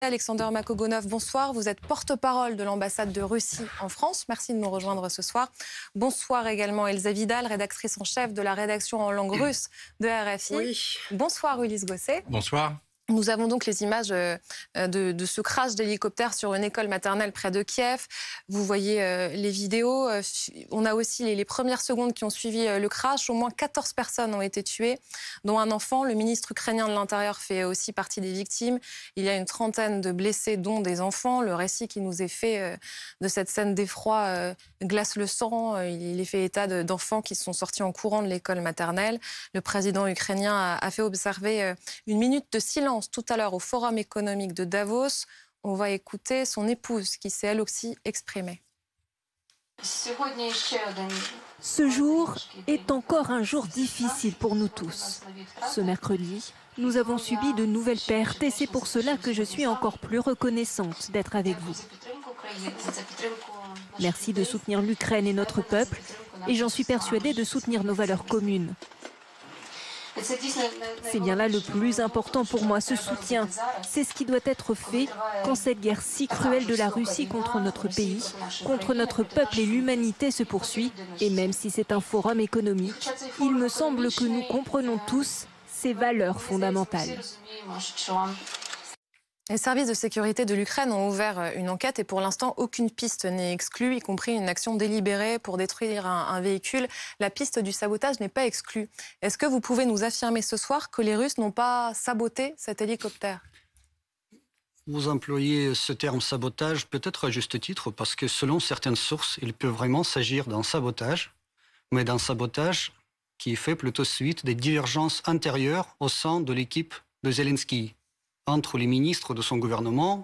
Alexander Makogonov, bonsoir. Vous êtes porte-parole de l'ambassade de Russie en France. Merci de nous rejoindre ce soir. Bonsoir également Elsa Vidal, rédactrice en chef de la rédaction en langue russe de RFI. Oui. Bonsoir Ulysse Gosset. Bonsoir. Nous avons donc les images de ce crash d'hélicoptère sur une école maternelle près de Kiev. Vous voyez les vidéos. On a aussi les premières secondes qui ont suivi le crash. Au moins 14 personnes ont été tuées, dont un enfant. Le ministre ukrainien de l'Intérieur fait aussi partie des victimes. Il y a une trentaine de blessés, dont des enfants. Le récit qui nous est fait de cette scène d'effroi glace le sang. Il est fait état d'enfants qui sont sortis en courant de l'école maternelle. Le président ukrainien a fait observer une minute de silence tout à l'heure au Forum économique de Davos. On va écouter son épouse qui s'est elle aussi exprimée. Ce jour est encore un jour difficile pour nous tous. Ce mercredi, nous avons subi de nouvelles pertes et c'est pour cela que je suis encore plus reconnaissante d'être avec vous. Merci de soutenir l'Ukraine et notre peuple et j'en suis persuadée de soutenir nos valeurs communes. C'est bien là le plus important pour moi, ce soutien. C'est ce qui doit être fait quand cette guerre si cruelle de la Russie contre notre pays, contre notre peuple et l'humanité se poursuit. Et même si c'est un forum économique, il me semble que nous comprenons tous ces valeurs fondamentales. Les services de sécurité de l'Ukraine ont ouvert une enquête et pour l'instant, aucune piste n'est exclue, y compris une action délibérée pour détruire un véhicule. La piste du sabotage n'est pas exclue. Est-ce que vous pouvez nous affirmer ce soir que les Russes n'ont pas saboté cet hélicoptère ? Vous employez ce terme sabotage peut-être à juste titre parce que selon certaines sources, il peut vraiment s'agir d'un sabotage, mais d'un sabotage qui fait plutôt suite des divergences intérieures au sein de l'équipe de Zelensky, entre les ministres de son gouvernement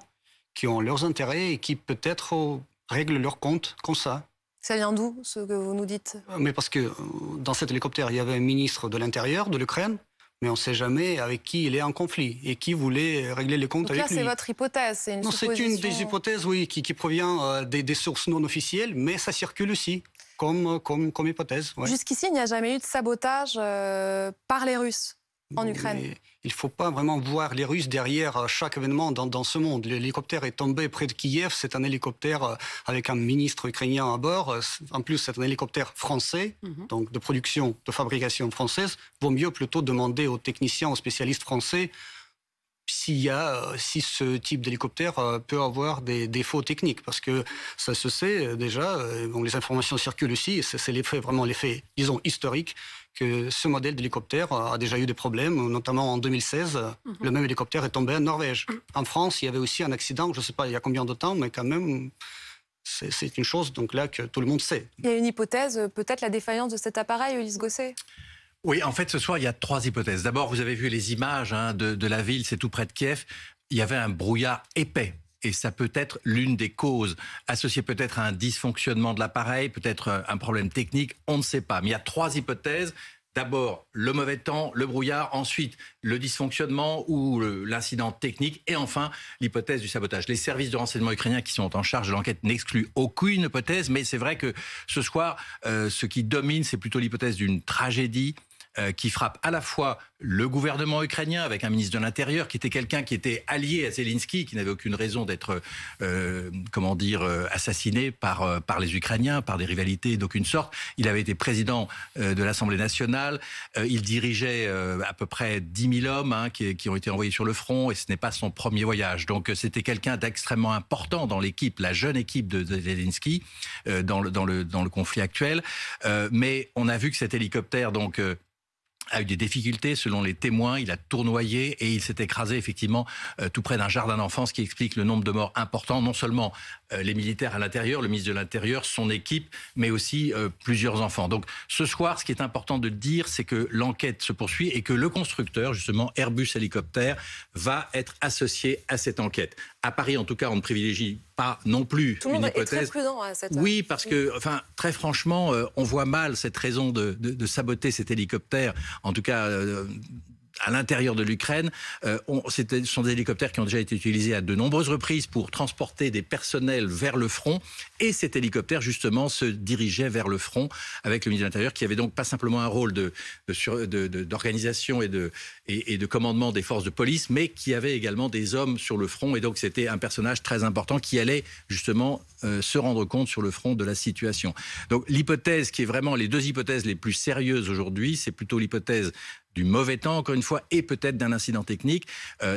qui ont leurs intérêts et qui peut-être règlent leurs comptes comme ça. Ça vient d'où, ce que vous nous dites ? Mais parce que dans cet hélicoptère, il y avait un ministre de l'Intérieur de l'Ukraine, mais on ne sait jamais avec qui il est en conflit et qui voulait régler les comptes donc avec là, lui. C'est votre hypothèse, c'est une supposition. C'est une des hypothèses, oui, qui provient des sources non officielles, mais ça circule aussi comme hypothèse. Ouais. Jusqu'ici, il n'y a jamais eu de sabotage par les Russes en Ukraine. Mais il ne faut pas vraiment voir les Russes derrière chaque événement dans ce monde. L'hélicoptère est tombé près de Kiev. C'est un hélicoptère avec un ministre ukrainien à bord. En plus, c'est un hélicoptère français, donc de production, de fabrication française. Vaut mieux plutôt demander aux techniciens, aux spécialistes français si ce type d'hélicoptère peut avoir des défauts techniques. Parce que ça se sait déjà, les informations circulent aussi, c'est vraiment l'effet, disons, historique, que ce modèle d'hélicoptère a déjà eu des problèmes, notamment en 2016, le même hélicoptère est tombé en Norvège. En France, il y avait aussi un accident, je ne sais pas il y a combien de temps, mais quand même, c'est une chose donc là que tout le monde sait. Il y a une hypothèse, peut-être la défaillance de cet appareil, Ulysse Gosset ? Oui, en fait, ce soir, il y a trois hypothèses. D'abord, vous avez vu les images de la ville, c'est tout près de Kiev. Il y avait un brouillard épais. Et ça peut être l'une des causes, associée peut-être à un dysfonctionnement de l'appareil, peut-être un problème technique, on ne sait pas. Mais il y a trois hypothèses. D'abord, le mauvais temps, le brouillard, ensuite le dysfonctionnement ou l'incident technique, et enfin l'hypothèse du sabotage. Les services de renseignement ukrainiens qui sont en charge de l'enquête n'excluent aucune hypothèse, mais c'est vrai que ce soir, ce qui domine, c'est plutôt l'hypothèse d'une tragédie qui frappe à la fois le gouvernement ukrainien avec un ministre de l'Intérieur qui était quelqu'un qui était allié à Zelensky, qui n'avait aucune raison d'être, assassiné par les Ukrainiens, par des rivalités d'aucune sorte. Il avait été président de l'Assemblée nationale. Il dirigeait à peu près 10 000 hommes qui ont été envoyés sur le front et ce n'est pas son premier voyage. Donc c'était quelqu'un d'extrêmement important dans l'équipe, la jeune équipe de Zelensky dans le conflit actuel. Mais on a vu que cet hélicoptère a eu des difficultés selon les témoins, il a tournoyé et il s'est écrasé effectivement tout près d'un jardin d'enfants, ce qui explique le nombre de morts important, non seulement les militaires à l'intérieur, le ministre de l'Intérieur, son équipe, mais aussi plusieurs enfants. Donc ce soir, ce qui est important de dire, c'est que l'enquête se poursuit et que le constructeur, justement Airbus Hélicoptère, va être associé à cette enquête. À Paris, en tout cas, on ne privilégie pas non plus tout le une monde hypothèse. est très prudent à cette heure. Oui, parce que, très franchement, on voit mal cette raison de saboter cet hélicoptère. En tout cas, à l'intérieur de l'Ukraine. Ce sont des hélicoptères qui ont déjà été utilisés à de nombreuses reprises pour transporter des personnels vers le front. Et cet hélicoptère, justement, se dirigeait vers le front avec le ministre de l'Intérieur, qui avait donc pas simplement un rôle d'organisation et de commandement des forces de police, mais qui avait également des hommes sur le front. Et donc, c'était un personnage très important qui allait justement se rendre compte sur le front de la situation. Donc, l'hypothèse qui est vraiment les deux hypothèses les plus sérieuses aujourd'hui, c'est plutôt l'hypothèse du mauvais temps, encore une fois, et peut-être d'un incident technique.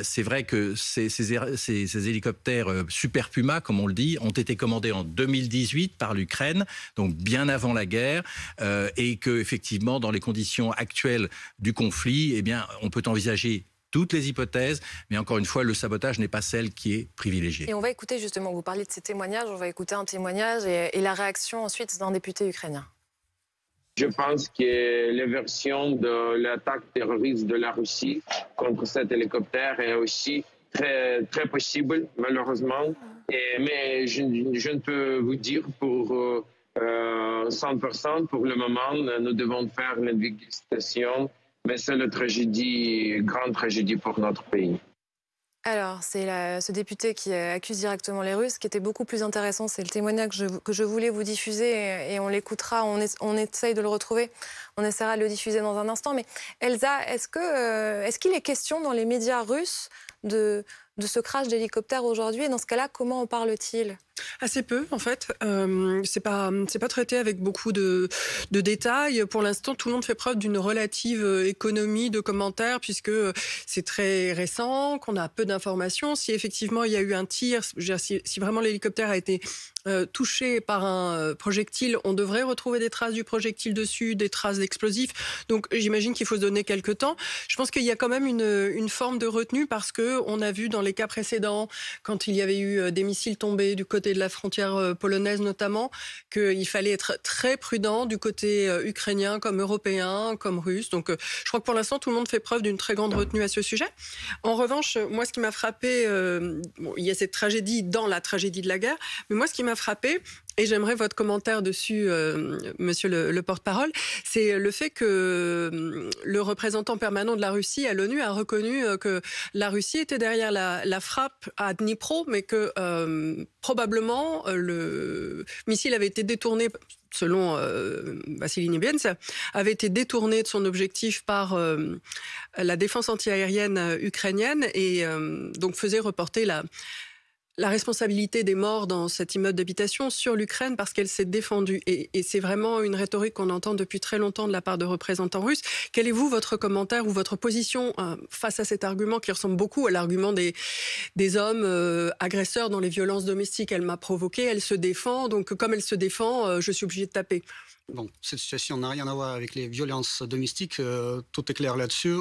C'est vrai que ces hélicoptères Super Puma, comme on le dit, ont été commandés en 2018 par l'Ukraine, donc bien avant la guerre, et que effectivement, dans les conditions actuelles du conflit, eh bien, on peut envisager toutes les hypothèses, mais encore une fois, le sabotage n'est pas celle qui est privilégiée. Et on va écouter justement, vous parliez de ces témoignages, on va écouter un témoignage et la réaction ensuite d'un député ukrainien. Je pense que la version de l'attaque terroriste de la Russie contre cet hélicoptère est aussi très, très possible, malheureusement. Mais je ne peux vous dire pour 100%, pour le moment, nous devons faire l'investigation, mais c'est une grande tragédie pour notre pays. Alors, c'est ce député qui accuse directement les Russes. Ce qui était beaucoup plus intéressant, c'est le témoignage que je voulais vous diffuser et on l'écoutera, on essaye de le retrouver. On essaiera de le diffuser dans un instant. Mais Elsa, est-ce qu'il est question dans les médias russes de ce crash d'hélicoptère aujourd'hui? Et dans ce cas-là, comment en parle-t-il? Assez peu, en fait. C'est pas traité avec beaucoup de détails. Pour l'instant, tout le monde fait preuve d'une relative économie de commentaires, puisque c'est très récent, qu'on a peu d'informations. Si effectivement il y a eu un tir, si vraiment l'hélicoptère a été touché par un projectile, on devrait retrouver des traces du projectile dessus, des traces d'explosifs. Donc j'imagine qu'il faut se donner quelques temps. Je pense qu'il y a quand même une forme de retenue, parce qu'on a vu dans les cas précédents, quand il y avait eu des missiles tombés du côté de la frontière polonaise notamment, qu'il fallait être très prudent du côté ukrainien comme européen, comme russe. Donc je crois que pour l'instant, tout le monde fait preuve d'une très grande retenue à ce sujet. En revanche, moi, ce qui m'a frappé, il y a cette tragédie dans la tragédie de la guerre, mais moi, ce qui m'a frappé, et j'aimerais votre commentaire dessus, monsieur le porte-parole, c'est le fait que le représentant permanent de la Russie à l'ONU a reconnu que la Russie était derrière la frappe à Dnipro, mais que probablement le missile avait été détourné, selon Vassili Nebenz, avait été détourné de son objectif par la défense antiaérienne ukrainienne et donc faisait reporter la responsabilité des morts dans cet immeuble d'habitation sur l'Ukraine parce qu'elle s'est défendue. Et c'est vraiment une rhétorique qu'on entend depuis très longtemps de la part de représentants russes. Quel est, vous, votre commentaire ou votre position face à cet argument qui ressemble beaucoup à l'argument des hommes agresseurs dans les violences domestiques? Elle m'a provoqué, elle se défend, donc comme elle se défend, je suis obligée de taper. Bon, cette situation n'a rien à voir avec les violences domestiques. Tout est clair là-dessus.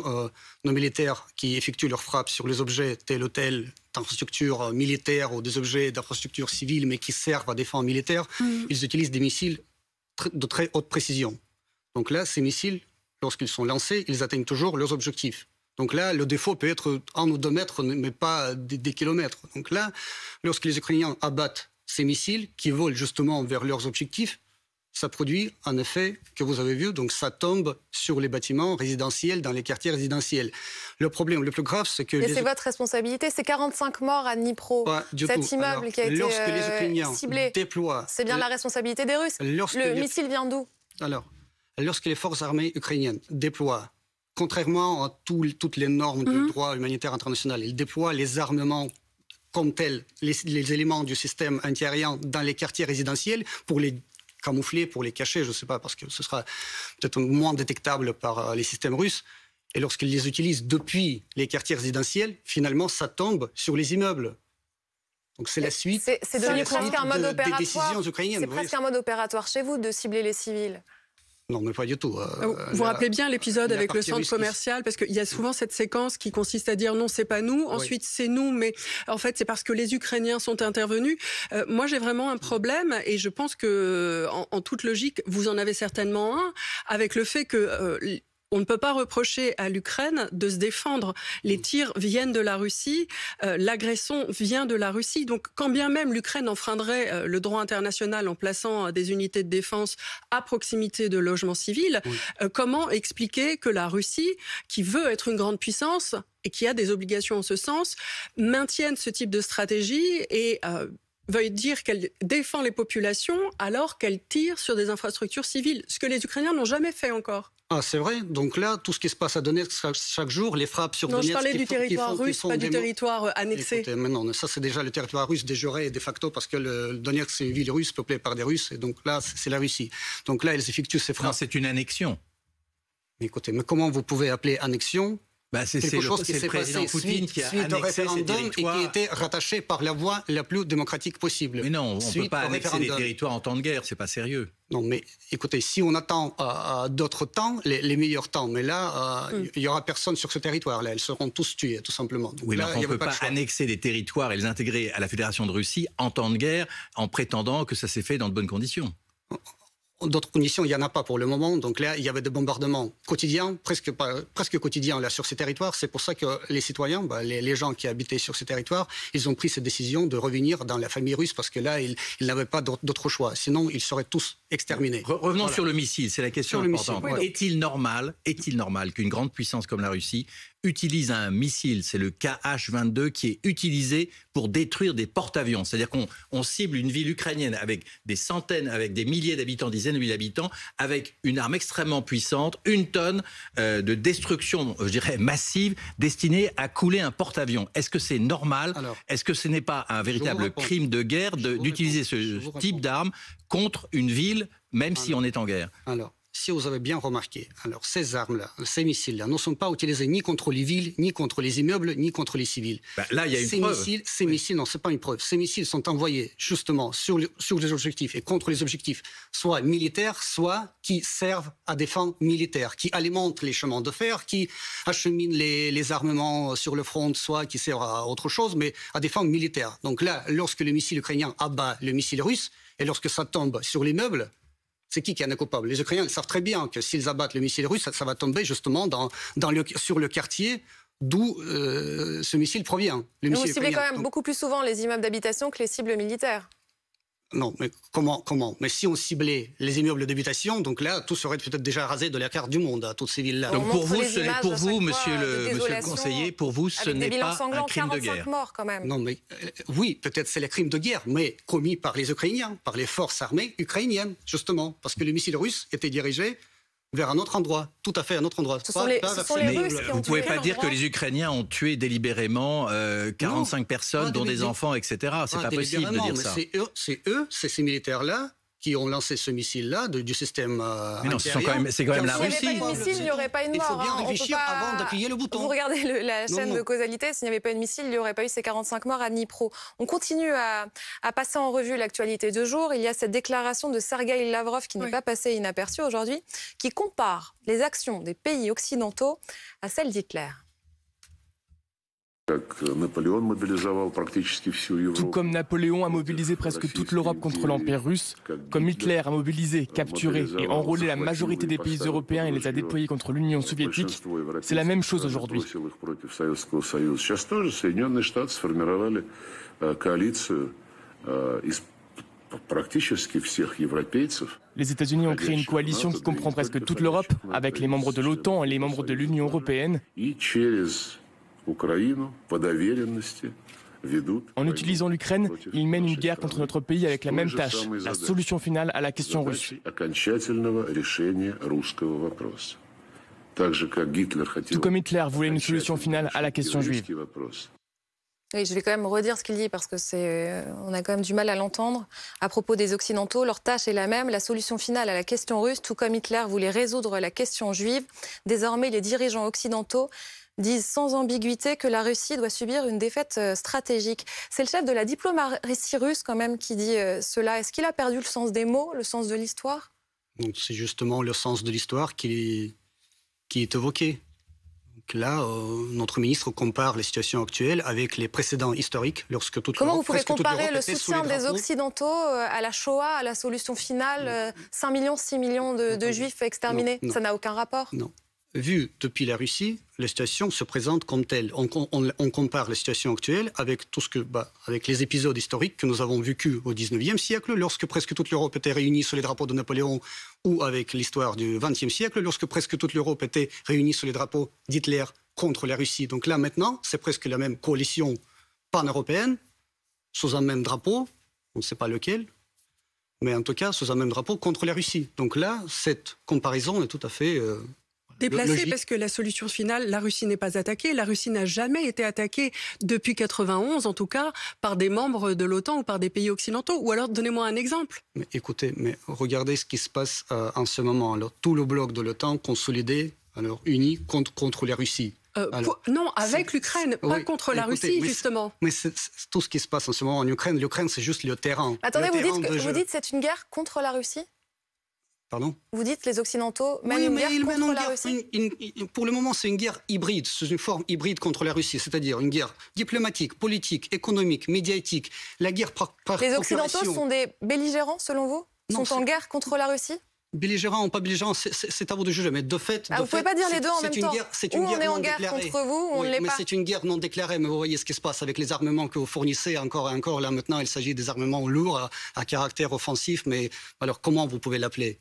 Nos militaires qui effectuent leurs frappes sur les objets tels ou tels d'infrastructures militaires ou des objets d'infrastructures civiles mais qui servent à des fins militaires, ils utilisent des missiles de très haute précision. Donc là, ces missiles, lorsqu'ils sont lancés, ils atteignent toujours leurs objectifs. Donc là, le défaut peut être 1 ou 2 mètres, mais pas des kilomètres. Donc là, lorsque les Ukrainiens abattent ces missiles qui volent justement vers leurs objectifs, ça produit un effet que vous avez vu, donc ça tombe sur les bâtiments résidentiels, dans les quartiers résidentiels. Le problème le plus grave, c'est que... Et c'est votre responsabilité, c'est 45 morts à Dnipro, cet immeuble qui a été ciblé. C'est bien la responsabilité des Russes. Le missile vient d'où? Alors, lorsque les forces armées ukrainiennes déploient, contrairement à toutes les normes du droit humanitaire international, ils déploient les armements comme tels, les éléments du système antiaérien dans les quartiers résidentiels pour les camoufler, pour les cacher, je ne sais pas, parce que ce sera peut-être moins détectable par les systèmes russes. Et lorsqu'ils les utilisent depuis les quartiers résidentiels, finalement, ça tombe sur les immeubles. Donc c'est la suite. C'est devenu presque un mode opératoire. Des décisions ukrainiennes. C'est presque un mode opératoire chez vous de cibler les civils. Non, mais pas du tout. Vous vous rappelez bien l'épisode avec le centre commercial, parce qu'il y a souvent cette séquence qui consiste à dire non, c'est pas nous, ensuite c'est nous, mais en fait c'est parce que les Ukrainiens sont intervenus. Moi j'ai vraiment un problème, et je pense que en toute logique, vous en avez certainement un, avec le fait que On ne peut pas reprocher à l'Ukraine de se défendre. Les tirs viennent de la Russie, l'agression vient de la Russie. Donc quand bien même l'Ukraine enfreindrait le droit international en plaçant des unités de défense à proximité de logements civils, comment expliquer que la Russie, qui veut être une grande puissance et qui a des obligations en ce sens, maintienne ce type de stratégie et veuille dire qu'elle défend les populations alors qu'elle tire sur des infrastructures civiles, ce que les Ukrainiens n'ont jamais fait encore. Ah, c'est vrai. Donc là, tout ce qui se passe à Donetsk chaque jour, les frappes sur Donetsk... Non, je parlais du territoire russe, pas du territoire annexé. Écoutez, mais non, ça c'est déjà le territoire russe de jure et de facto, parce que le Donetsk, c'est une ville russe peuplée par des Russes, et donc là, c'est la Russie. Donc là, ils effectuent ces frappes. Non, c'est une annexion. Mais écoutez, mais comment vous pouvez appeler annexion c'est le président Poutine qui a annexé ces territoires. Et qui était rattaché par la voie la plus démocratique possible. Mais non, on ne peut pas annexer des territoires en temps de guerre, c'est pas sérieux. Non, mais écoutez, si on attend d'autres temps, les meilleurs temps, mais là, il n'y aura personne sur ce territoire-là. Ils seront tous tués, tout simplement. Donc oui, là, mais on ne peut pas annexer des territoires et les intégrer à la Fédération de Russie en temps de guerre en prétendant que ça s'est fait dans de bonnes conditions. D'autres conditions, il n'y en a pas pour le moment. Donc là, il y avait des bombardements quotidiens, presque quotidiens là, sur ces territoires. C'est pour ça que les citoyens, les gens qui habitaient sur ces territoires, ils ont pris cette décision de revenir dans la famille russe parce que là, ils n'avaient pas d'autre choix. Sinon, ils seraient tous exterminés. Revenons sur le missile, c'est la question importante. Est-il normal qu'une grande puissance comme la Russie utilise un missile, c'est le Kh-22, qui est utilisé pour détruire des porte-avions. C'est-à-dire qu'on cible une ville ukrainienne avec des centaines, avec des milliers d'habitants, dizaines de milliers d'habitants, avec une arme extrêmement puissante, 1 tonne de destruction, je dirais, massive, destinée à couler un porte-avions. Est-ce que c'est normal? Est-ce que ce n'est pas un véritable crime de guerre d'utiliser ce type d'arme contre une ville, même si on est en guerre? Si vous avez bien remarqué, ces armes-là, ces missiles-là ne sont pas utilisés ni contre les villes, ni contre les immeubles, ni contre les civils. Là, il y a une preuve. Ces missiles, non, c'est pas une preuve. Ces missiles sont envoyés justement sur les objectifs et contre les objectifs, soit militaires, soit qui servent à des fins militaires, qui alimentent les chemins de fer, qui acheminent les armements sur le front, soit qui servent à autre chose, mais à des fins militaires. Donc là, lorsque le missile ukrainien abat le missile russe, et lorsque ça tombe sur l'immeuble, c'est qui en est coupable? Les Ukrainiens savent très bien que s'ils abattent le missile russe, ça va tomber justement sur le quartier d'où ce missile provient. Vous ciblez quand même beaucoup plus souvent les immeubles d'habitation que les cibles militaires. Non, mais comment? Mais si on ciblait les immeubles d'habitation, donc là, tout serait peut-être déjà rasé de la carte du monde, à toutes ces villes-là. Donc pour vous, monsieur le conseiller, pour vous, ce n'est pas un crime de guerre. Morts quand même. Non, mais oui, peut-être c'est les crimes de guerre, mais commis par les Ukrainiens, par les forces armées ukrainiennes, justement, parce que le missile russe était dirigé vers un autre endroit, tout à fait un autre endroit. Ce sont les Russes qui ont vous ne pouvez pas dire que les Ukrainiens ont tué délibérément 45 personnes, dont des enfants, etc. C'est pas possible de dire ça. C'est ces militaires-là qui ont lancé ce missile-là du système mais non, c'est quand même la Russie. S'il n'y avait pas eu de missile, il n'y aurait pas eu de mort. Il faut bien réfléchir avant d'appuyer le bouton. Vous regardez la chaîne de causalité, s'il n'y avait pas eu de missile, il n'y aurait pas eu ces 45 morts à Dnipro. On continue à passer en revue l'actualité de jour. Il y a cette déclaration de Sergueï Lavrov qui n'est pas passée inaperçue aujourd'hui, qui compare les actions des pays occidentaux à celles d'Hitler. Tout comme Napoléon a mobilisé presque toute l'Europe contre l'Empire russe, comme Hitler a mobilisé, capturé et enrôlé la majorité des pays européens et les a déployés contre l'Union soviétique, c'est la même chose aujourd'hui. Les États-Unis ont créé une coalition qui comprend presque toute l'Europe, avec les membres de l'OTAN et les membres de l'Union européenne. En utilisant l'Ukraine, ils mènent une guerre contre notre pays avec la même tâche, la solution finale à la question russe. Tout comme Hitler voulait une solution finale à la question juive. Oui, je vais quand même redire ce qu'il dit parce que on a quand même du mal à l'entendre. À propos des Occidentaux, leur tâche est la même, la solution finale à la question russe, tout comme Hitler voulait résoudre la question juive. Désormais, les dirigeants occidentaux disent sans ambiguïté que la Russie doit subir une défaite stratégique. C'est le chef de la diplomatie russe quand même qui dit cela. Est-ce qu'il a perdu le sens des mots, le sens de l'histoire? C'est justement le sens de l'histoire qui est évoqué. Là, notre ministre compare les situations actuelles avec les précédents historiques. Comment vous pouvez comparer le soutien des Occidentaux à la Shoah, à la solution finale, 5 millions, 6 millions de Juifs exterminés? Ça n'a aucun rapport? Non. vu depuis la Russie, la situation se présente comme telle. On compare la situation actuelle avec tout ce que, avec les épisodes historiques que nous avons vécus au XIXe siècle, lorsque presque toute l'Europe était réunie sous les drapeaux de Napoléon, ou avec l'histoire du XXe siècle, lorsque presque toute l'Europe était réunie sous les drapeaux d'Hitler contre la Russie. Donc là, maintenant, c'est presque la même coalition pan-européenne, sous un même drapeau, on ne sait pas lequel, mais en tout cas sous un même drapeau contre la Russie. Donc là, cette comparaison est tout à fait déplacée, logique. parce que la solution finale, la Russie n'est pas attaquée. La Russie n'a jamais été attaquée depuis 91, en tout cas, par des membres de l'OTAN ou par des pays occidentaux. Ou alors, donnez-moi un exemple. Mais écoutez, regardez ce qui se passe en ce moment. Alors, tout le bloc de l'OTAN consolidé, alors uni contre la Russie. Non, avec l'Ukraine, pas contre la Russie, justement. Mais c'est tout ce qui se passe en ce moment en Ukraine. L'Ukraine, c'est juste le terrain. Attendez, vous dites que c'est une guerre contre la Russie ? Pardon ? Vous dites les Occidentaux mènent une guerre contre la Russie ? Pour le moment, c'est une guerre hybride. C'est une forme hybride contre la Russie, c'est-à-dire une guerre diplomatique, politique, économique, médiatique. La guerre par Les Occidentaux sont des belligérants, selon vous ? Sont en guerre contre la Russie ? Belligérants ou pas belligérants, c'est à vous de juger. Mais de fait, vous ne pouvez pas dire les deux en même temps. Ou on est en guerre contre vous, ou on ne l'est pas. C'est une guerre non déclarée. Mais vous voyez ce qui se passe avec les armements que vous fournissez encore et encore. Là, maintenant, il s'agit des armements lourds à caractère offensif. Mais alors, comment vous pouvez l'appeler ?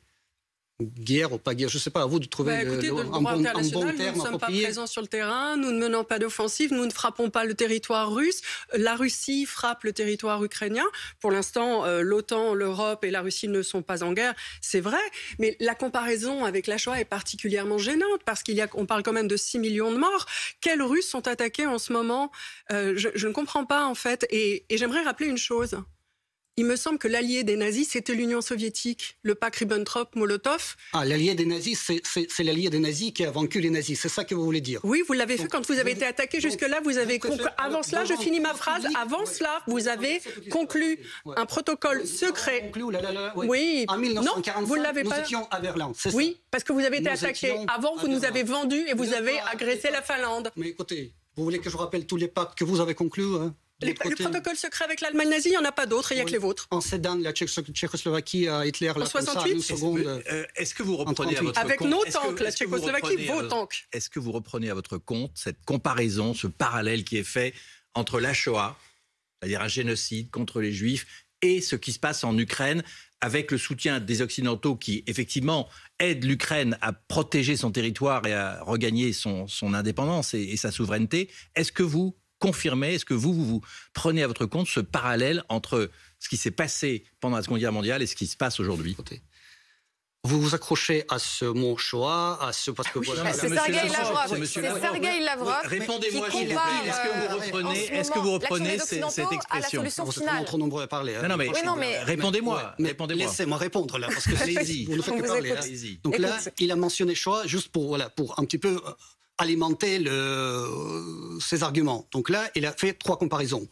Guerre ou pas guerre, je ne sais pas, à vous de trouver écoutez, un bon terme approprié. Nous ne sommes pas présents sur le terrain, nous ne menons pas d'offensive, nous ne frappons pas le territoire russe. La Russie frappe le territoire ukrainien. Pour l'instant, l'OTAN, l'Europe et la Russie ne sont pas en guerre, c'est vrai. Mais la comparaison avec la Shoah est particulièrement gênante parce qu'on parle quand même de 6 millions de morts. Quels Russes sont attaqués en ce moment ? Je ne comprends pas, en fait. Et j'aimerais rappeler une chose. Il me semble que l'allié des nazis, c'était l'Union soviétique, le pacte Ribbentrop-Molotov. Ah, l'allié des nazis, c'est l'allié des nazis qui a vaincu les nazis, c'est ça que vous voulez dire ? Oui, vous l'avez fait quand vous avez été attaqué. Jusque-là, vous avez conclu. Avant cela, je finis ma phrase. Avant cela, vous avez conclu un protocole secret. Oui, en 1945, non, vous ne l'avez pas. Nous étions à Berlin, c'est ça ? Oui, parce que vous avez été attaqué. Avant, vous nous avez vendus et vous avez agressé la Finlande. Mais écoutez, vous voulez que je rappelle tous les pactes que vous avez conclus Le protocole secret avec l'Allemagne nazie, il n'y en a pas d'autres, il n'y a que les vôtres. En cédant la Tchécoslovaquie à Hitler, en 68, est-ce que vous reprenez à votre compte... Avec nos tanks, la Tchécoslovaquie, vos tanks. Est-ce que vous reprenez à votre compte cette comparaison, ce parallèle qui est fait entre la Shoah, c'est-à-dire un génocide contre les Juifs, et ce qui se passe en Ukraine, avec le soutien des Occidentaux qui, effectivement, aident l'Ukraine à protéger son territoire et à regagner son indépendance et sa souveraineté? Est-ce que vous confirmez, est-ce que vous prenez à votre compte ce parallèle entre ce qui s'est passé pendant la Seconde Guerre mondiale et ce qui se passe aujourd'hui? Vous vous accrochez à ce mot Shoah, à ce... Parce que c'est Sergueï Lavrov. C'est Sergueï Lavrov. Répondez-moi, s'il vous plaît. Est-ce que vous reprenez cette expression? À la solution vous finale. êtes trop nombreux à parler. Non, mais répondez-moi. Laissez-moi répondre, là, parce que allez-y. Vous ne faites que parler. Donc là, il a mentionné Shoah juste pour un petit peu alimenter ses arguments. Donc là, il a fait 3 comparaisons.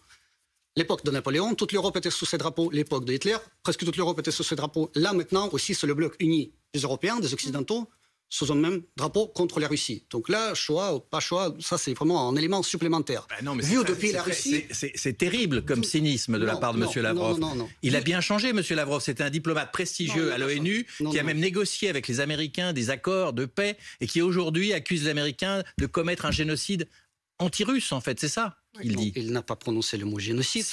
L'époque de Napoléon, toute l'Europe était sous ses drapeaux. L'époque de Hitler, presque toute l'Europe était sous ses drapeaux. Là, maintenant, aussi, c'est le bloc uni des Européens, des Occidentaux, sous un même drapeau contre la Russie. Donc là, Shoah ou pas Shoah, ça, c'est vraiment un élément supplémentaire. Non, mais vu depuis la Russie... C'est terrible comme cynisme de la part de M. Lavrov. Non. Il a bien changé, M. Lavrov. C'était un diplomate prestigieux à l'ONU qui a même négocié avec les Américains des accords de paix et qui, aujourd'hui, accuse les Américains de commettre un génocide anti-russe, en fait. C'est ça qu'il dit. Il n'a pas prononcé le mot génocide.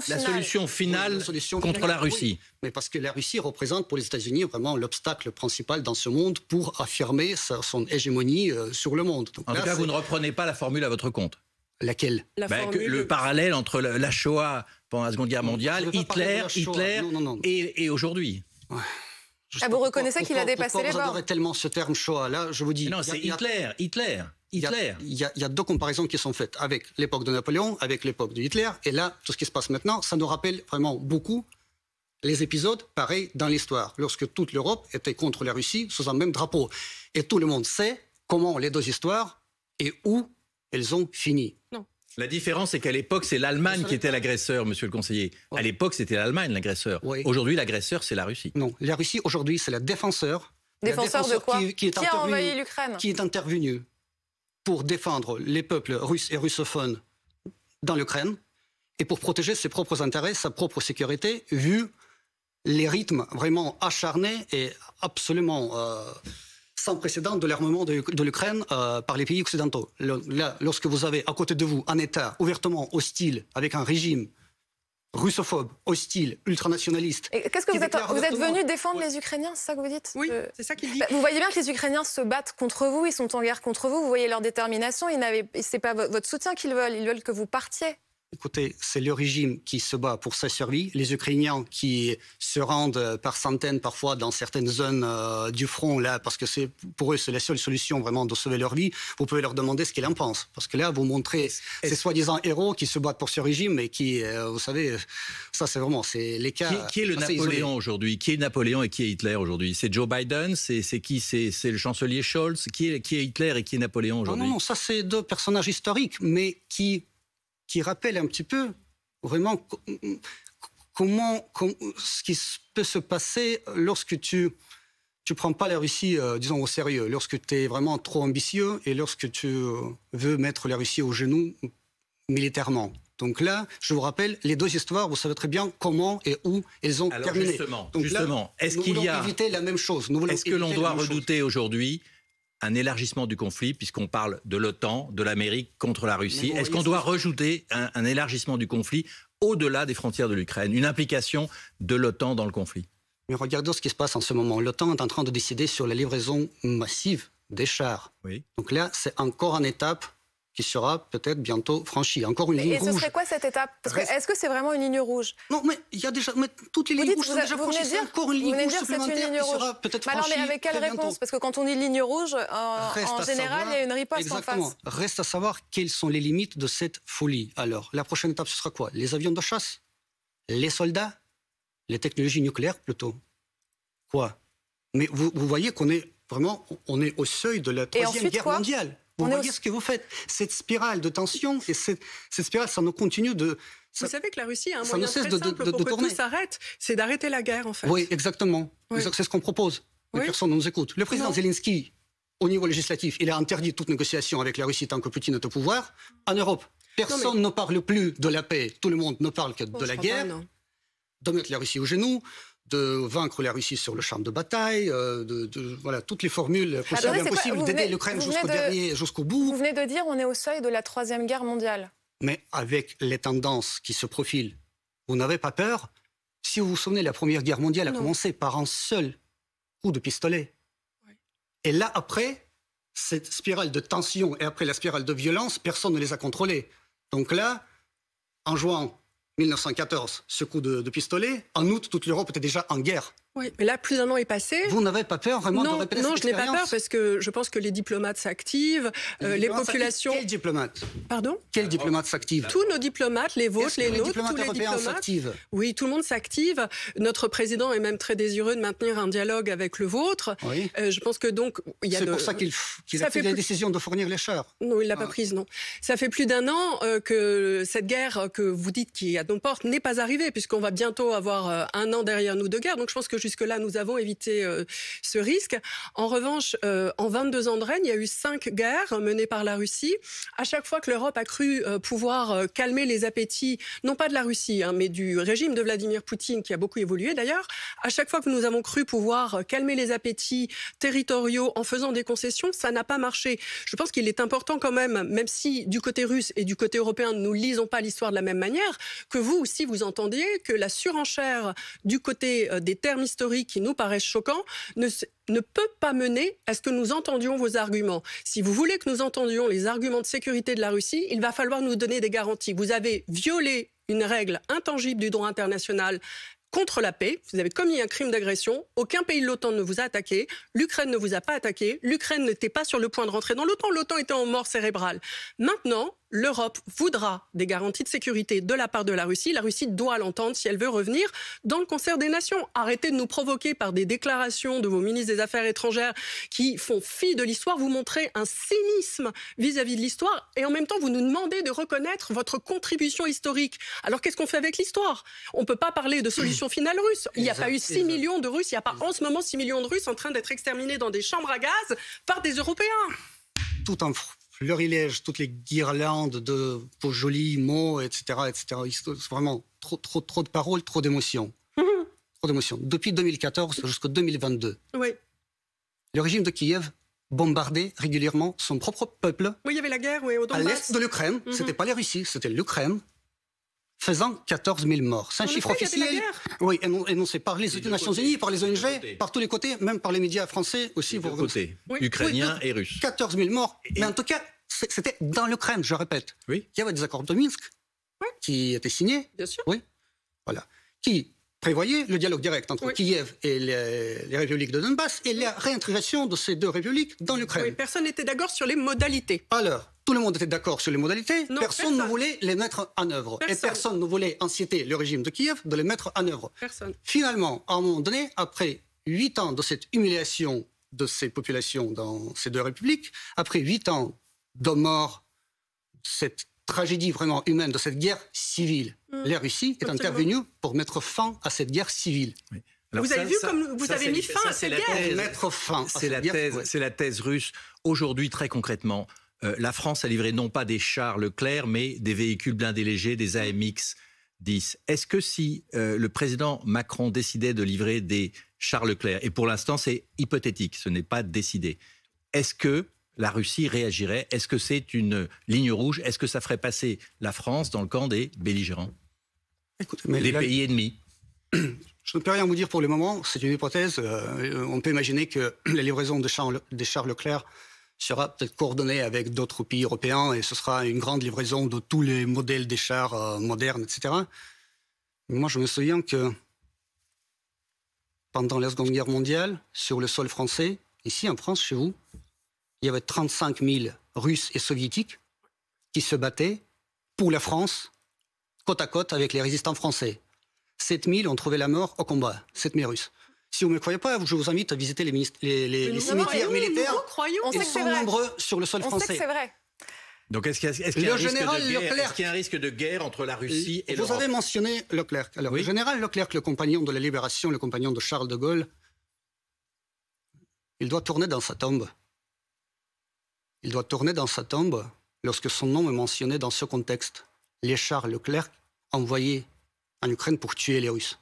La solution finale contre la Russie. Oui, mais parce que la Russie représente pour les États-Unis vraiment l'obstacle principal dans ce monde pour affirmer son hégémonie sur le monde. Donc en tout cas, vous ne reprenez pas la formule à votre compte. Laquelle? Le parallèle entre la Shoah pendant la Seconde Guerre mondiale, Hitler et aujourd'hui. Ouais. Vous reconnaissez qu'il a dépassé les bords? J'adorais tellement ce terme Shoah. Là, je vous dis. Non, c'est Hitler. Il y a 2 comparaisons qui sont faites avec l'époque de Napoléon, avec l'époque de Hitler. Et là, tout ce qui se passe maintenant, ça nous rappelle vraiment beaucoup les épisodes pareils dans l'histoire, lorsque toute l'Europe était contre la Russie sous un même drapeau. Et tout le monde sait comment les 2 histoires et où elles ont fini. Non. La différence, c'est qu'à l'époque, c'est l'Allemagne qui était l'agresseur, monsieur le conseiller. Ouais. À l'époque, c'était l'Allemagne l'agresseur. Oui. Aujourd'hui, l'agresseur, c'est la Russie. Non, la Russie, aujourd'hui, c'est la défenseur. Défenseur de quoi? Qui a envahi l'Ukraine? Qui est intervenu pour défendre les peuples russes et russophones dans l'Ukraine et pour protéger ses propres intérêts, sa propre sécurité, vu les rythmes vraiment acharnés et absolument sans précédent de l'armement de l'Ukraine par les pays occidentaux. Là, lorsque vous avez à côté de vous un État ouvertement hostile, avec un régime russophobe, hostile, ultranationaliste... Et qu'est-ce que vous êtes venu défendre les Ukrainiens, c'est ça que vous dites? Oui, c'est ça qu'il dit. Vous voyez bien que les Ukrainiens se battent contre vous, ils sont en guerre contre vous, vous voyez leur détermination, c'est pas votre soutien qu'ils veulent, ils veulent que vous partiez. Écoutez, c'est le régime qui se bat pour sa survie. Les Ukrainiens qui se rendent par centaines parfois dans certaines zones du front, là, parce que pour eux, c'est la seule solution vraiment de sauver leur vie, vous pouvez leur demander ce qu'ils en pensent. Parce que là, vous montrez ces soi-disant héros qui se battent pour ce régime et qui, vous savez, ça c'est vraiment, c'est les cas... Qui est le Napoléon aujourd'hui? Qui est Napoléon et qui est Hitler aujourd'hui? C'est Joe Biden? C'est qui? C'est le chancelier Scholz? Qui est Hitler et qui est Napoléon aujourd'hui? Non, ça c'est deux personnages historiques, mais qui rappelle un petit peu vraiment comment ce qui peut se passer lorsque tu prends pas la Russie, disons, au sérieux, lorsque tu es vraiment trop ambitieux et lorsque tu veux mettre la Russie au genou militairement. Donc là, je vous rappelle, les deux histoires, vous savez très bien comment et où elles ont terminé. Justement, est-ce qu'il y a... éviter la même chose. Est-ce que l'on doit redouter aujourd'hui un élargissement du conflit, puisqu'on parle de l'OTAN, de l'Amérique contre la Russie? Est-ce qu'on doit rajouter un élargissement du conflit au-delà des frontières de l'Ukraine, une implication de l'OTAN dans le conflit? Mais regardons ce qui se passe en ce moment. L'OTAN est en train de décider sur la livraison massive des chars. Oui. Donc là, c'est encore une étape qui sera peut-être bientôt franchie. Encore une ligne rouge. Et ce serait quoi cette étape? Est-ce que c'est vraiment une ligne rouge? Non, mais il y a déjà... Mais toutes les lignes rouges sont déjà franchies. C'est encore une ligne rouge supplémentaire qui sera peut-être franchie. Alors, mais avec quelle réponse? Parce que quand on dit ligne rouge, en général, il y a une riposte en face. Reste à savoir quelles sont les limites de cette folie. Alors, la prochaine étape, ce sera quoi? Les avions de chasse? Les soldats? Les technologies nucléaires, plutôt? Quoi? Mais vous voyez qu'on est vraiment... On est au seuil de la Troisième Guerre mondiale. Vous voyez ce que vous faites? Cette spirale de tension, et cette spirale, ça nous continue de... Vous savez que la Russie a un moyen très simple pour que tout s'arrête, c'est d'arrêter la guerre, en fait. Oui, exactement. Oui. C'est ce qu'on propose. Mais personne ne nous écoute. Le président Zelensky, au niveau législatif, il a interdit toute négociation avec la Russie tant que Poutine est au pouvoir. En Europe, personne ne parle plus de la paix. Tout le monde ne parle que de la guerre. De mettre la Russie au genou, de vaincre la Russie sur le champ de bataille, voilà, toutes les formules possibles et impossibles, d'aider l'Ukraine jusqu'au bout. Vous venez de dire on est au seuil de la Troisième Guerre mondiale. Mais avec les tendances qui se profilent, vous n'avez pas peur? Si vous vous souvenez, la Première Guerre mondiale a commencé par un seul coup de pistolet. Oui. Et là, après, cette spirale de tension et après la spirale de violence, personne ne les a contrôlées. Donc là, en juin 1914, ce coup de pistolet. En août, toute l'Europe était déjà en guerre. Oui, mais là, plus d'un an est passé. Vous n'avez pas peur vraiment de répéter cette expérience? Non, je n'ai pas peur parce que je pense que les diplomates s'activent, les populations... Quels diplomates? Pardon? Quels diplomates s'activent? Tous nos diplomates, les vôtres, les nôtres, tous les diplomates s'activent? Oui, tout le monde s'active. Notre président est même très désireux de maintenir un dialogue avec le vôtre. Oui. Je pense que donc... C'est pour ça qu'il a pris la décision de fournir les chars. Non, il ne l'a pas prise, non. Ça fait plus d'un an que cette guerre que vous dites qui est à nos portes n'est pas arrivée, puisqu'on va bientôt avoir un an derrière nous de guerre. Donc je pense que jusque-là, nous avons évité ce risque. En revanche, en 22 ans de règne, il y a eu 5 guerres menées par la Russie. À chaque fois que l'Europe a cru pouvoir calmer les appétits, non pas de la Russie, mais du régime de Vladimir Poutine, qui a beaucoup évolué d'ailleurs, à chaque fois que nous avons cru pouvoir calmer les appétits territoriaux en faisant des concessions, ça n'a pas marché. Je pense qu'il est important quand même si du côté russe et du côté européen, nous ne lisons pas l'histoire de la même manière, que vous aussi vous entendiez que la surenchère du côté des termes historiques qui nous paraissent choquants ne peut pas mener à ce que nous entendions vos arguments. Si vous voulez que nous entendions les arguments de sécurité de la Russie, il va falloir nous donner des garanties. Vous avez violé une règle intangible du droit international contre la paix, vous avez commis un crime d'agression, aucun pays de l'OTAN ne vous a attaqué, l'Ukraine ne vous a pas attaqué, l'Ukraine n'était pas sur le point de rentrer dans l'OTAN, l'OTAN était en mort cérébrale. Maintenant, l'Europe voudra des garanties de sécurité de la part de la Russie doit l'entendre si elle veut revenir dans le concert des nations. Arrêtez de nous provoquer par des déclarations de vos ministres des Affaires étrangères qui font fi de l'histoire, vous montrez un cynisme vis-à-vis de l'histoire et en même temps vous nous demandez de reconnaître votre contribution historique. Alors qu'est-ce qu'on fait avec l'histoire? On ne peut pas parler de solution finale russe. Il n'y a pas eu 6 millions de Russes, il n'y a pas en ce moment 6 millions de Russes en train d'être exterminés dans des chambres à gaz par des Européens. Tout un florilège, toutes les guirlandes de vos jolis mots, etc. C'est vraiment trop de paroles, trop d'émotions. Trop d'émotions. Depuis 2014 jusqu'en 2022, oui. le régime de Kiev bombardait régulièrement son propre peuple. Oui, il y avait la guerre, oui, au Donbass. À l'est de l'Ukraine. C'était pas la Russie, c'était l'Ukraine. Faisant 14 000 morts. C'est un chiffre officiel. Oui, énoncé par les Nations Unies, par les ONG, par tous les côtés, même par les médias français aussi. Deux côtés, ukrainiens et russes. 14 000 morts. Mais en tout cas, c'était dans l'Ukraine, je répète. Oui. Il y avait des accords de Minsk qui étaient signés. Bien sûr. Oui. Voilà. Qui prévoyait le dialogue direct entre Kiev et les républiques de Donbass et la réintégration de ces deux républiques dans l'Ukraine. Oui, personne n'était d'accord sur les modalités. Alors, tout le monde était d'accord sur les modalités, personne ne voulait les mettre en œuvre. Et personne ne voulait inciter le régime de Kiev de les mettre en œuvre. Finalement, à un moment donné, après 8 ans de cette humiliation de ces populations dans ces deux républiques, après 8 ans de mort, cette tragédie vraiment humaine de cette guerre civile, la Russie est intervenue pour mettre fin à cette guerre civile. Oui. Alors vous avez vu comme vous avez mis fin à cette guerre. Mettre fin à cette guerre. C'est la thèse russe. Aujourd'hui, très concrètement, la France a livré non pas des chars Leclerc, mais des véhicules blindés légers, des AMX-10. Est-ce que si le président Macron décidait de livrer des chars Leclerc, et pour l'instant c'est hypothétique, ce n'est pas décidé, est-ce que la Russie réagirait? Est-ce que c'est une ligne rouge? Est-ce que ça ferait passer la France dans le camp des belligérants? Écoutez, mais des pays ennemis? Je ne peux rien vous dire pour le moment, c'est une hypothèse. On peut imaginer que la livraison des chars Leclerc sera peut-être coordonnée avec d'autres pays européens et ce sera une grande livraison de tous les modèles des chars modernes, etc. Mais moi, je me souviens que pendant la Seconde Guerre mondiale, sur le sol français, ici en France, chez vous, il y avait 35 000 Russes et Soviétiques qui se battaient pour la France, côte à côte avec les résistants français. 7 000 ont trouvé la mort au combat, 7 000 Russes. Si vous ne me croyez pas, je vous invite à visiter les cimetières militaires. Ils sont nombreux sur le sol français. On sait que c'est vrai. Donc est-ce qu'il y a un risque de guerre entre la Russie et l'Europe? Vous avez mentionné Leclerc. Alors, le général Leclerc, le compagnon de la Libération, le compagnon de Charles de Gaulle, il doit tourner dans sa tombe. Il doit tourner dans sa tombe lorsque son nom est mentionné dans ce contexte. Les chars Leclerc envoyés en Ukraine pour tuer les Russes.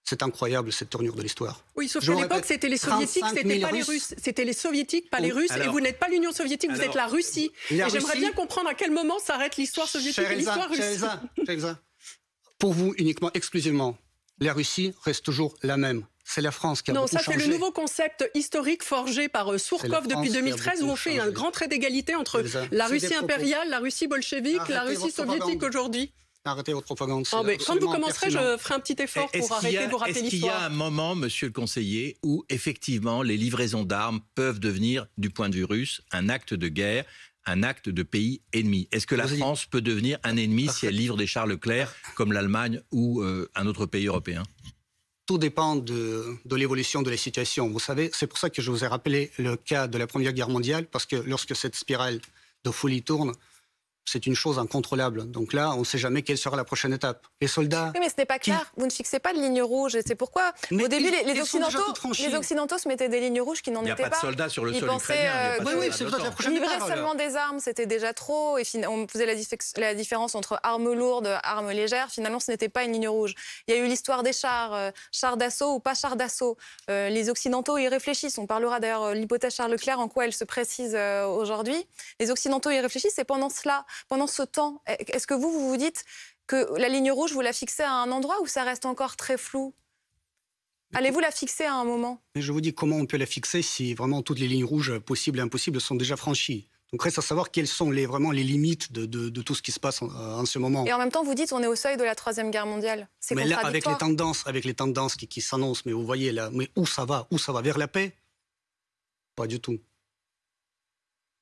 C'est incroyable, cette tournure de l'histoire. Oui, sauf qu'à l'époque, c'était les Soviétiques, c'était pas les Russes. C'était les Soviétiques, pas les Russes. Et vous n'êtes pas l'Union soviétique, vous êtes la Russie. Et j'aimerais bien comprendre à quel moment s'arrête l'histoire soviétique et l'histoire russe. Elsa, pour vous, uniquement, exclusivement, la Russie reste toujours la même. C'est la France qui a beaucoup changé. Non, ça c'est le nouveau concept historique forgé par Surkov depuis 2013 où on fait un grand trait d'égalité entre la Russie impériale, la Russie bolchevique, la Russie soviétique aujourd'hui. Arrêtez votre propagande. Quand vous commencerez, je ferai un petit effort pour arrêter de vous rappeler l'histoire. Est-ce qu'il y a un moment, monsieur le conseiller, où effectivement les livraisons d'armes peuvent devenir, du point de vue russe, un acte de guerre, un acte de pays ennemi? Est-ce que la France peut devenir un ennemi si elle livre des chars Leclerc, comme l'Allemagne ou un autre pays européen? Tout dépend de l'évolution de la situation. Vous savez, c'est pour ça que je vous ai rappelé le cas de la Première Guerre mondiale, parce que lorsque cette spirale de folie tourne, c'est une chose incontrôlable. Donc là, on ne sait jamais quelle sera la prochaine étape. Les soldats... Oui, mais ce n'est pas clair. Vous ne fixez pas de ligne rouge. Et c'est pourquoi, au début, les Occidentaux se mettaient des lignes rouges qui n'en étaient pas. Il n'y a pas de soldats sur le sol ukrainien. Oui, c'est pas la prochaine étape. Livrer seulement des armes, c'était déjà trop. Et on faisait la différence entre armes lourdes, armes légères. Finalement, ce n'était pas une ligne rouge. Il y a eu l'histoire des chars, chars d'assaut ou pas chars d'assaut. Les Occidentaux y réfléchissent. On parlera d'ailleurs l'hypothèse Charles Leclerc, en quoi elle se précise aujourd'hui. Les Occidentaux y réfléchissent et pendant ce temps, est-ce que vous vous dites que la ligne rouge, vous la fixez à un endroit ou ça reste encore très flou? Allez-vous la fixer à un moment? Mais je vous dis comment on peut la fixer si vraiment toutes les lignes rouges possibles et impossibles sont déjà franchies. Donc reste à savoir quelles sont vraiment les limites de tout ce qui se passe en ce moment. Et en même temps, vous dites on est au seuil de la Troisième Guerre mondiale. C'est contradictoire. Mais là, avec les tendances qui s'annoncent, mais vous voyez là, mais où ça va? Vers la paix? Pas du tout.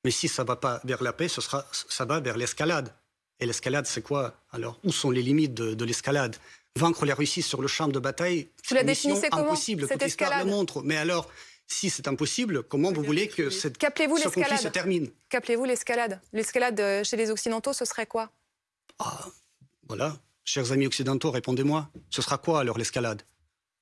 Mais si ça ne va pas vers la paix, ça va vers l'escalade. Et l'escalade, c'est quoi? Alors, où sont les limites de l'escalade? Vaincre la Russie sur le champ de bataille, c'est une mission impossible. Toute l'histoire le montre. Mais alors, si c'est impossible, comment vous voulez que ce conflit se termine? Qu'appelez-vous l'escalade? L'escalade chez les Occidentaux, ce serait quoi? Voilà, chers amis occidentaux, répondez-moi. Ce sera quoi alors l'escalade?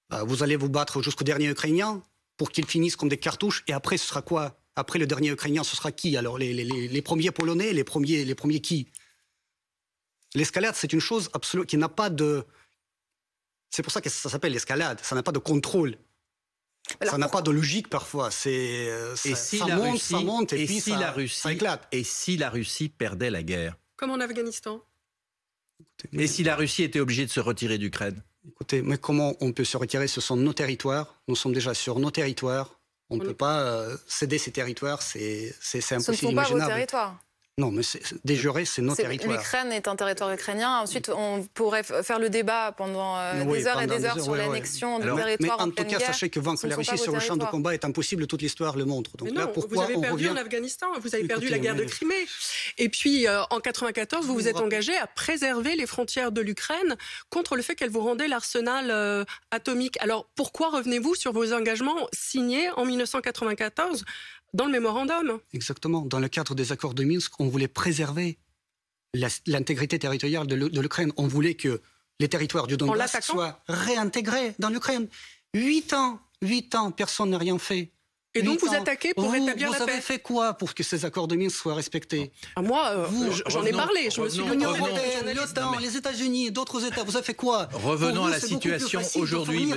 Vous allez vous battre jusqu'au dernier Ukrainien pour qu'ils finissent comme des cartouches, et après, ce sera quoi? Après le dernier Ukrainien, ce sera qui? Alors, les premiers Polonais, les premiers qui? L'escalade, c'est une chose absolue qui n'a pas de... C'est pour ça que ça s'appelle l'escalade. Ça n'a pas de contrôle. Ça n'a pas de logique parfois. Ça monte et puis ça éclate. Et si la Russie perdait la guerre? Comme en Afghanistan. Et si la Russie était obligée de se retirer d'Ukraine? Écoutez, mais comment on peut se retirer? Ce sont nos territoires. Nous sommes déjà sur nos territoires. On ne peut pas céder ces territoires. C'est impossible. Ce ne sont pas vos territoires. Non, mais de jure, c'est nos territoires. L'Ukraine est un territoire ukrainien. Ensuite, on pourrait faire le débat pendant des heures et des heures sur l'annexion du territoire en pleine guerre. Mais en tout cas, sachez que vaincre la Russie sur le champ de combat est impossible. Toute l'histoire le montre. Donc là, pourquoi vous avez perdu en Afghanistan, vous avez perdu la guerre de Crimée. Et puis, en 1994, vous vous êtes engagé à préserver les frontières de l'Ukraine contre le fait qu'elle vous rendait l'arsenal atomique. Alors, pourquoi revenez-vous sur vos engagements signés en 1994 dans le mémorandum? Exactement. Dans le cadre des accords de Minsk, on voulait préserver l'intégrité territoriale de l'Ukraine. On voulait que les territoires du Donbass soient réintégrés dans l'Ukraine. 8 ans, personne n'a rien fait. Et donc vous attaquez pour rétablir la paix. Vous avez fait quoi pour que ces accords de Minsk soient respectés? Moi, j'en ai parlé. Je me suis l'Union européenne, l'OTAN, les États-Unis, d'autres États. Vous avez fait quoi? Revenons à la situation aujourd'hui,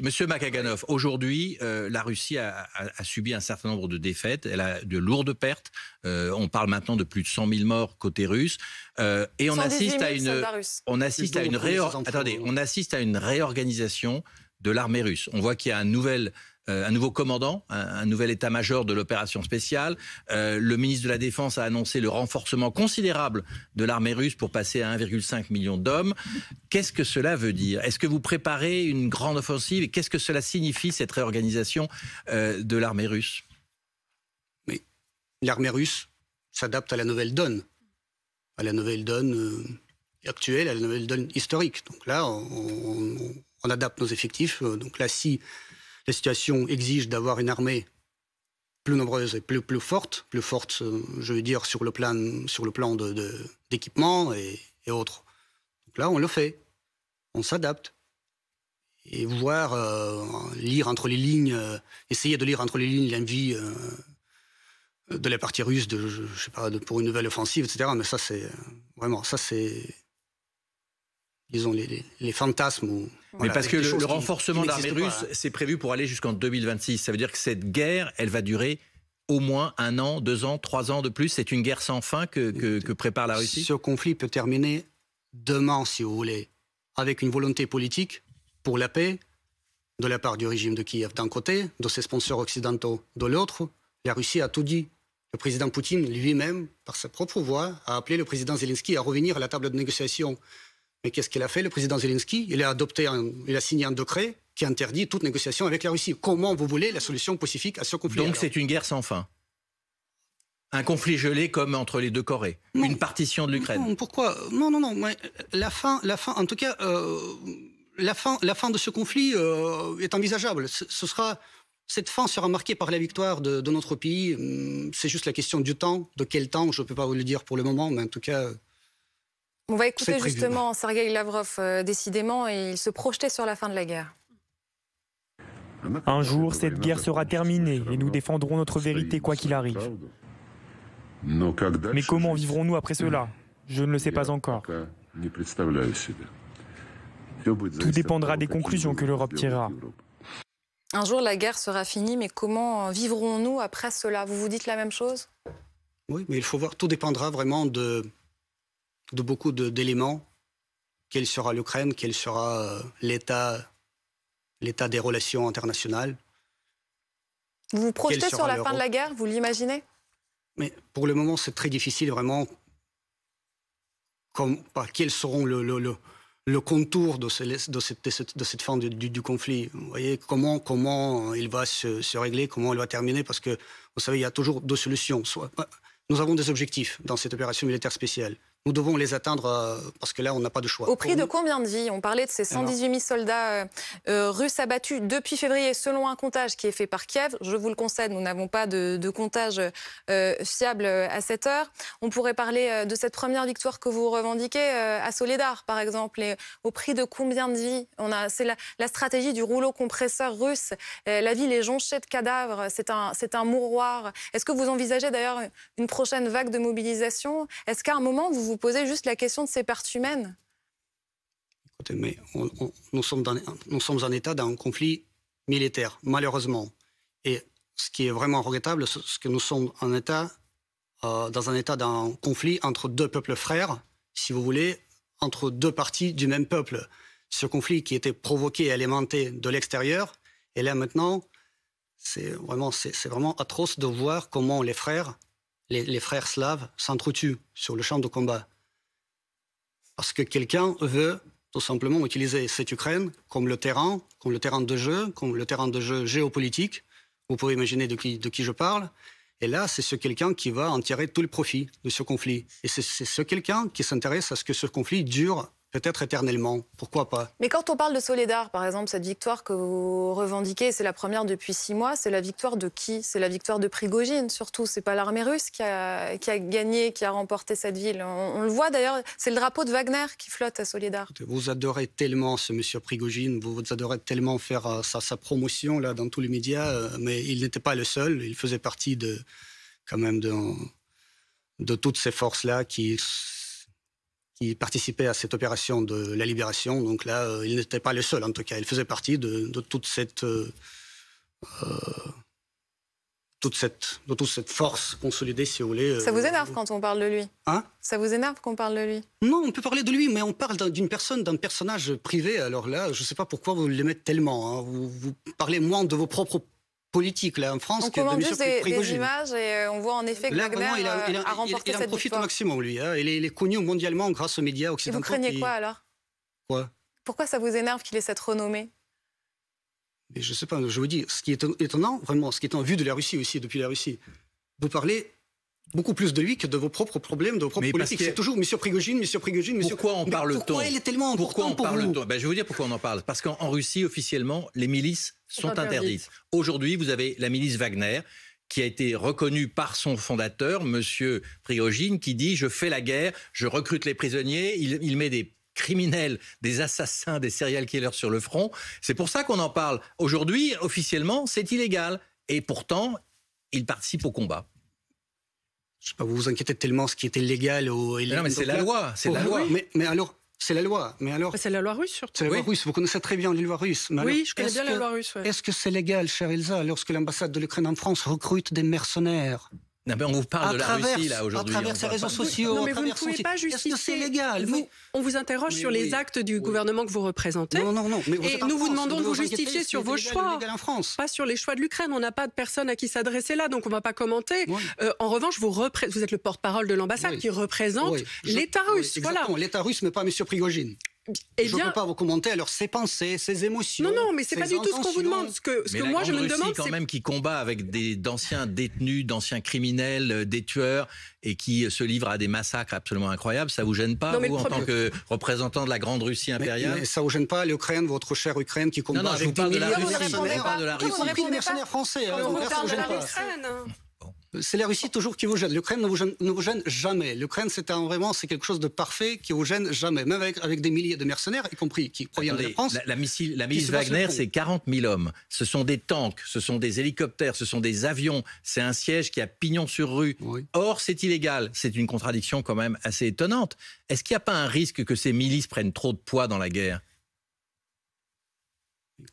Monsieur Makaganov. Aujourd'hui, la Russie a subi un certain nombre de défaites. Elle a de lourdes pertes. On parle maintenant de plus de 100 000 morts côté russe. Et on assiste à une réorganisation de l'armée russe. On voit qu'il y a un nouveau commandant, un nouvel état-major de l'opération spéciale. Le ministre de la Défense a annoncé le renforcement considérable de l'armée russe pour passer à 1,5 million d'hommes. Qu'est-ce que cela veut dire? Est-ce que vous préparez une grande offensive? Et qu'est-ce que cela signifie, cette réorganisation de l'armée russe? Mais l'armée russe s'adapte à la nouvelle donne. À la nouvelle donne actuelle, à la nouvelle donne historique. Donc là, on adapte nos effectifs. Donc là, si la situation exige d'avoir une armée plus nombreuse et plus forte, je veux dire, sur le plan d'équipement et autres. Donc là, on le fait. On s'adapte. Et lire entre les lignes, essayer de lire entre les lignes l'envie de la partie russe, pour une nouvelle offensive, etc. Mais ça, c'est disons, les fantasmes. Mais parce que le renforcement de l'armée russe, c'est prévu pour aller jusqu'en 2026. Ça veut dire que cette guerre, elle va durer au moins 1 an, 2 ans, 3 ans de plus. C'est une guerre sans fin que prépare la Russie. Ce conflit peut terminer demain, si vous voulez, avec une volonté politique pour la paix de la part du régime de Kiev d'un côté, de ses sponsors occidentaux de l'autre. La Russie a tout dit. Le président Poutine lui-même, par sa propre voix, a appelé le président Zelensky à revenir à la table de négociation. Mais qu'est-ce qu'il a fait, le président Zelensky? Il a signé un décret qui interdit toute négociation avec la Russie. Comment vous voulez la solution pacifique à ce conflit? Donc c'est une guerre sans fin? Un conflit gelé comme entre les deux Corées? Non. Une partition de l'Ukraine? Non, pourquoi? Non. Mais la fin, en tout cas, la fin de ce conflit est envisageable. Cette fin sera marquée par la victoire de notre pays. C'est juste la question du temps. De quel temps? Je ne peux pas vous le dire pour le moment, mais en tout cas... On va écouter justement Sergueï Lavrov, décidément, et il se projetait sur la fin de la guerre. Un jour, cette guerre sera terminée et nous défendrons notre vérité quoi qu'il arrive. Mais comment vivrons-nous après cela? Je ne le sais pas encore. Tout dépendra des conclusions que l'Europe tirera. Un jour, la guerre sera finie, mais comment vivrons-nous après cela? Vous vous dites la même chose? Oui, mais il faut voir, tout dépendra vraiment de beaucoup d'éléments. Quelle sera l'Ukraine? Quel sera l'état des relations internationales? Vous vous projetez sur la fin de la guerre? Vous l'imaginez? Mais pour le moment, c'est très difficile vraiment. Quels seront le contour de cette fin du conflit? Vous voyez, comment il va se régler, comment il va terminer? Parce que, vous savez, il y a toujours 2 solutions. Nous avons des objectifs dans cette opération militaire spéciale. Nous devons les atteindre parce que là, on n'a pas de choix. Au prix de combien de vies? On parlait de ces 118 000 soldats russes abattus depuis février, selon un comptage qui est fait par Kiev. Je vous le concède, nous n'avons pas de comptage fiable à cette heure. On pourrait parler de cette première victoire que vous revendiquez à Soledar, par exemple. Et au prix de combien de vies? C'est la stratégie du rouleau compresseur russe. La ville est jonchée de cadavres. C'est un mouroir. Est-ce que vous envisagez d'ailleurs une prochaine vague de mobilisation? Est-ce qu'à un moment, vous posez juste la question de ces pertes humaines? Écoutez, mais nous sommes en état d'un conflit militaire, malheureusement. Et ce qui est vraiment regrettable, c'est que nous sommes dans un état d'un conflit entre deux peuples frères, si vous voulez, entre deux parties du même peuple. Ce conflit qui était provoqué et alimenté de l'extérieur, et là maintenant, c'est vraiment atroce de voir comment les frères slaves s'entretuent sur le champ de combat. Parce que quelqu'un veut tout simplement utiliser cette Ukraine comme le terrain de jeu géopolitique. Vous pouvez imaginer de qui je parle. Et là, c'est ce quelqu'un qui va en tirer tout le profit de ce conflit. Et c'est ce quelqu'un qui s'intéresse à ce que ce conflit dure peut-être éternellement. Pourquoi pas? Mais quand on parle de Soledar, par exemple, cette victoire que vous revendiquez, c'est la première depuis 6 mois, c'est la victoire de qui? C'est la victoire de Prigojine, surtout. C'est pas l'armée russe qui a gagné, qui a remporté cette ville. On le voit d'ailleurs, c'est le drapeau de Wagner qui flotte à Soledar. Vous adorez tellement ce monsieur Prigojine, vous adorez tellement faire sa promotion là, dans tous les médias, mais il n'était pas le seul. Il faisait partie de toutes ces forces-là qui participait à cette opération de la libération. Donc là, il n'était pas le seul, en tout cas. Il faisait partie de toute cette force consolidée, si vous voulez. Ça vous énerve quand on parle de lui? Hein? Ça vous énerve qu'on parle de lui? Non, on peut parler de lui, mais on parle d'un personnage privé. Alors là, je ne sais pas pourquoi vous l'aimez tellement. Hein. Vous parlez moins de vos propres politiques là en France. On commente juste des images et on voit en effet que Wagner a remporté cette victoire. Il en profite au maximum, lui. Hein. Il est connu mondialement grâce aux médias occidentaux. Et vous craignez quoi alors? Quoi? Pourquoi ça vous énerve qu'il ait cette renommée? Mais je ne sais pas, je vous dis, ce qui est étonnant, vraiment, ce qui est en vue de la Russie aussi, depuis la Russie, vous parlez beaucoup plus de lui que de vos propres problèmes, de vos propres politiques. C'est toujours M. Prigojine. Pourquoi on parle pourquoi il est tellement important pour vous? Je vais vous dire pourquoi on en parle. Parce qu'en Russie, officiellement, les milices sont interdites. Aujourd'hui, vous avez la milice Wagner, qui a été reconnue par son fondateur, M. Prigojine, qui dit « je fais la guerre, je recrute les prisonniers », il met des criminels, des assassins, des serial killers sur le front. C'est pour ça qu'on en parle. Aujourd'hui, officiellement, c'est illégal. Et pourtant, il participe au combat. Je ne sais pas, vous vous inquiétez tellement ce qui était légal ou illégal. Non, mais c'est la loi, c'est la loi. Mais alors, c'est la loi. Mais alors, c'est la loi russe surtout. C'est la loi russe. Vous connaissez très bien les lois russes. Mais oui, alors, je connais bien la loi russe. Ouais. Est-ce que c'est légal, chère Elsa, lorsque l'ambassade de l'Ukraine en France recrute des mercenaires? Non, mais on vous parle de la Russie, là, aujourd'hui. À travers ces réseaux sociaux. Non, mais vous ne pouvez pas justifier. Est-ce que c'est légal? On vous interroge sur les actes du gouvernement que vous représentez. Non. Mais et nous vous demandons de vous justifier sur vos choix. En France. Pas sur les choix de l'Ukraine. On n'a pas de personne à qui s'adresser là, donc on ne va pas commenter. Oui. En revanche, vous êtes le porte-parole de l'ambassade qui représente l'État russe. Exactement, voilà. L'État russe, mais pas M. Prigojine. Je ne peux pas vous commenter alors ses pensées, ses émotions. Non, mais c'est pas du tout ce qu'on vous demande. Ce que moi je me demande, c'est quand même qui combat avec d'anciens détenus, d'anciens criminels, des tueurs et qui se livrent à des massacres absolument incroyables. Ça vous gêne pas, vous, en tant que représentant de la grande Russie impériale? Mais ça vous gêne pas l'Ukraine, votre chère Ukraine qui combat avec des milliers de mercenaires? Y compris des mercenaires français. On parle de la Russie. C'est la Russie toujours qui vous gêne. L'Ukraine ne vous gêne jamais. L'Ukraine, c'est quelque chose de parfait qui vous gêne jamais. Même avec des milliers de mercenaires, y compris qui proviennent de la France. La milice Wagner, c'est 40 000 hommes. Ce sont des tanks, ce sont des hélicoptères, ce sont des avions. C'est un siège qui a pignon sur rue. Oui. Or, c'est illégal. C'est une contradiction quand même assez étonnante. Est-ce qu'il n'y a pas un risque que ces milices prennent trop de poids dans la guerre?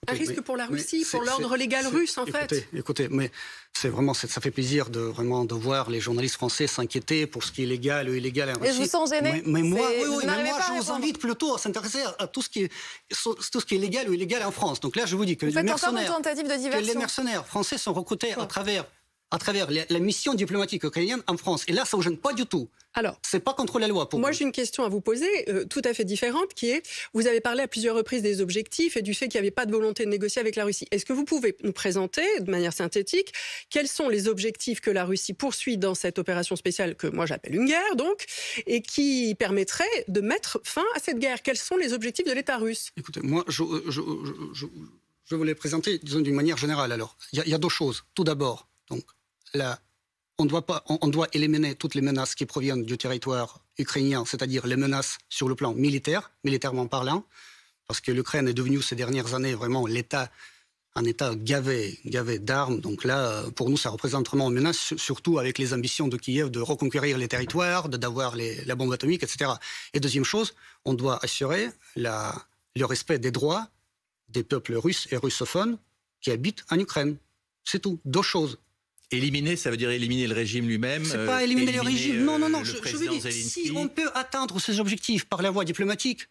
Un risque pour la Russie, pour l'ordre légal russe, en fait. Écoutez, mais ça fait plaisir de voir les journalistes français s'inquiéter pour ce qui est légal ou illégal en Russie. Et je vous sens gêné. Mais moi, je vous invite plutôt à s'intéresser à tout ce qui est légal ou illégal en France. Donc là, je vous dis que les mercenaires français sont recrutés à travers la mission diplomatique ukrainienne en France. Et là, ça ne vous gêne pas du tout. Alors, c'est pas contre la loi pour moi, vous. J'ai une question à vous poser, tout à fait différente, qui est, vous avez parlé à plusieurs reprises des objectifs et du fait qu'il n'y avait pas de volonté de négocier avec la Russie. Est-ce que vous pouvez nous présenter, de manière synthétique, quels sont les objectifs que la Russie poursuit dans cette opération spéciale que moi j'appelle une guerre, donc, et qui permettrait de mettre fin à cette guerre? Quels sont les objectifs de l'État russe? Écoutez, moi, je vous les présenter, disons, d'une manière générale. Alors, il y a deux choses. Tout d'abord, donc, là, on doit éliminer toutes les menaces qui proviennent du territoire ukrainien, c'est-à-dire les menaces sur le plan militairement parlant, parce que l'Ukraine est devenue ces dernières années vraiment un État gavé d'armes. Donc là, pour nous, ça représente vraiment une menace, surtout avec les ambitions de Kiev de reconquérir les territoires, d'avoir la bombe atomique, etc. Et deuxième chose, on doit assurer le respect des droits des peuples russes et russophones qui habitent en Ukraine. C'est tout. 2 choses. Éliminer, ça veut dire éliminer le régime lui-même. C'est pas éliminer le régime. Non. Le Je veux président dire, Zelensky. si on peut atteindre ces objectifs par la voie diplomatique,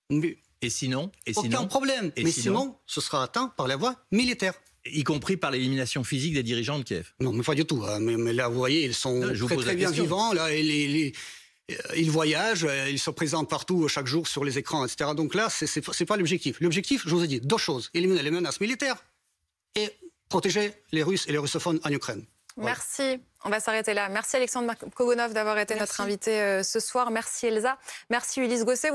Et sinon, aucun problème. Mais sinon, ce sera atteint par la voie militaire. Y compris par l'élimination physique des dirigeants de Kiev. Non, mais pas du tout. Mais là, vous voyez, ils sont très bien vivants. Là, ils voyagent, ils se présentent partout chaque jour sur les écrans, etc. Donc là, c'est pas l'objectif. L'objectif, je vous ai dit, 2 choses. Éliminer les menaces militaires et protéger les Russes et les russophones en Ukraine. Voilà. Merci. On va s'arrêter là. Merci Alexandre Kogonov d'avoir été notre invité ce soir. Merci Elsa. Merci Ulysse Gosset.